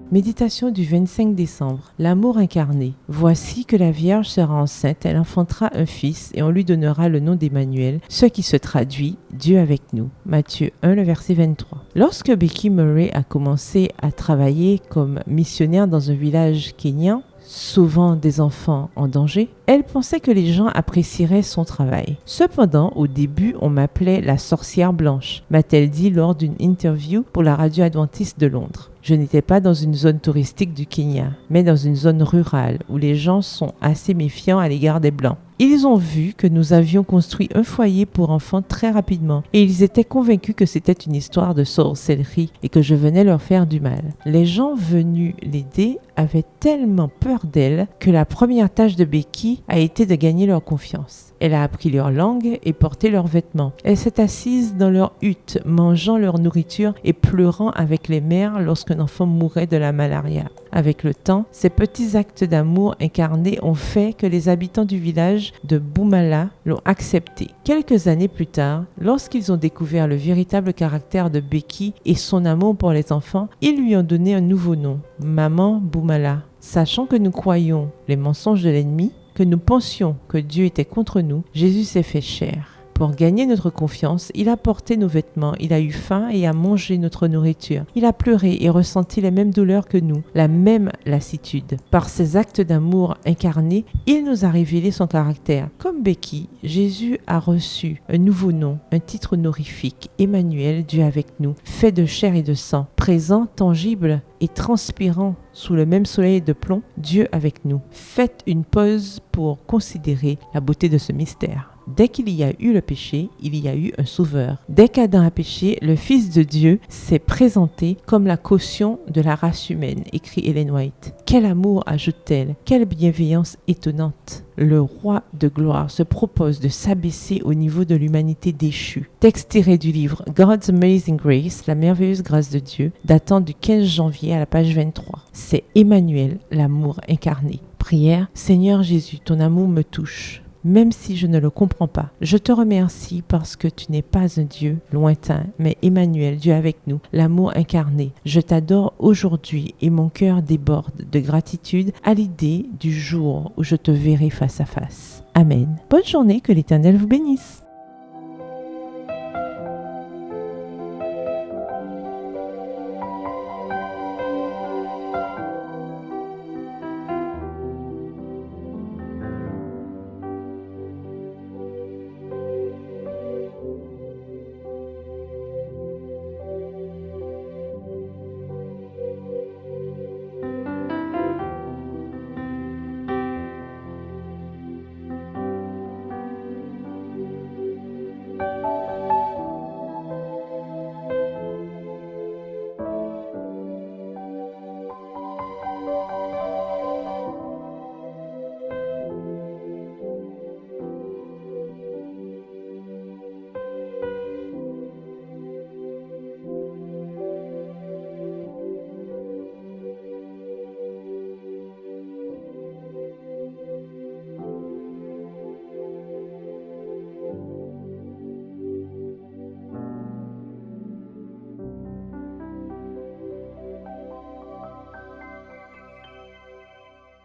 Méditation du 25 décembre. L'amour incarné. Voici que la Vierge sera enceinte, elle enfantera un fils et on lui donnera le nom d'Emmanuel, ce qui se traduit Dieu avec nous. Matthieu 1, le verset 23. Lorsque Becky Murray a commencé à travailler comme missionnaire dans un village kényan, sauvant des enfants en danger, elle pensait que les gens apprécieraient son travail. Cependant, au début, on m'appelait la sorcière blanche, m'a-t-elle dit lors d'une interview pour la radio adventiste de Londres. Je n'étais pas dans une zone touristique du Kenya, mais dans une zone rurale où les gens sont assez méfiants à l'égard des Blancs. Ils ont vu que nous avions construit un foyer pour enfants très rapidement et ils étaient convaincus que c'était une histoire de sorcellerie et que je venais leur faire du mal. Les gens venus l'aider avaient tellement peur d'elle que la première tâche de Becky a été de gagner leur confiance. Elle a appris leur langue et porté leurs vêtements. Elle s'est assise dans leur hutte, mangeant leur nourriture et pleurant avec les mères lorsqu'un enfant mourait de la malaria. Avec le temps, ces petits actes d'amour incarnés ont fait que les habitants du village de Boumala l'ont acceptée. Quelques années plus tard, lorsqu'ils ont découvert le véritable caractère de Becky et son amour pour les enfants, ils lui ont donné un nouveau nom, Maman Boumala. Sachant que nous croyions les mensonges de l'ennemi, que nous pensions que Dieu était contre nous, Jésus s'est fait chair. Pour gagner notre confiance, il a porté nos vêtements, il a eu faim et a mangé notre nourriture. Il a pleuré et ressenti les mêmes douleurs que nous, la même lassitude. Par ses actes d'amour incarnés, il nous a révélé son caractère. Comme Becky, Jésus a reçu un nouveau nom, un titre honorifique, Emmanuel, Dieu avec nous, fait de chair et de sang, présent, tangible et transpirant sous le même soleil de plomb, Dieu avec nous. Faites une pause pour considérer la beauté de ce mystère. Dès qu'il y a eu le péché, il y a eu un sauveur. Dès qu'Adam a péché, le Fils de Dieu s'est présenté comme la caution de la race humaine, écrit Ellen White. Quel amour, ajoute-t-elle, quelle bienveillance étonnante. Le roi de gloire se propose de s'abaisser au niveau de l'humanité déchue. Texte tiré du livre God's Amazing Grace, la merveilleuse grâce de Dieu, datant du 15 janvier à la page 23. C'est Emmanuel, l'amour incarné. Prière, Seigneur Jésus, ton amour me touche. Même si je ne le comprends pas, je te remercie parce que tu n'es pas un Dieu lointain, mais Emmanuel, Dieu avec nous, l'amour incarné. Je t'adore aujourd'hui et mon cœur déborde de gratitude à l'idée du jour où je te verrai face à face. Amen. Bonne journée, que l'Éternel vous bénisse.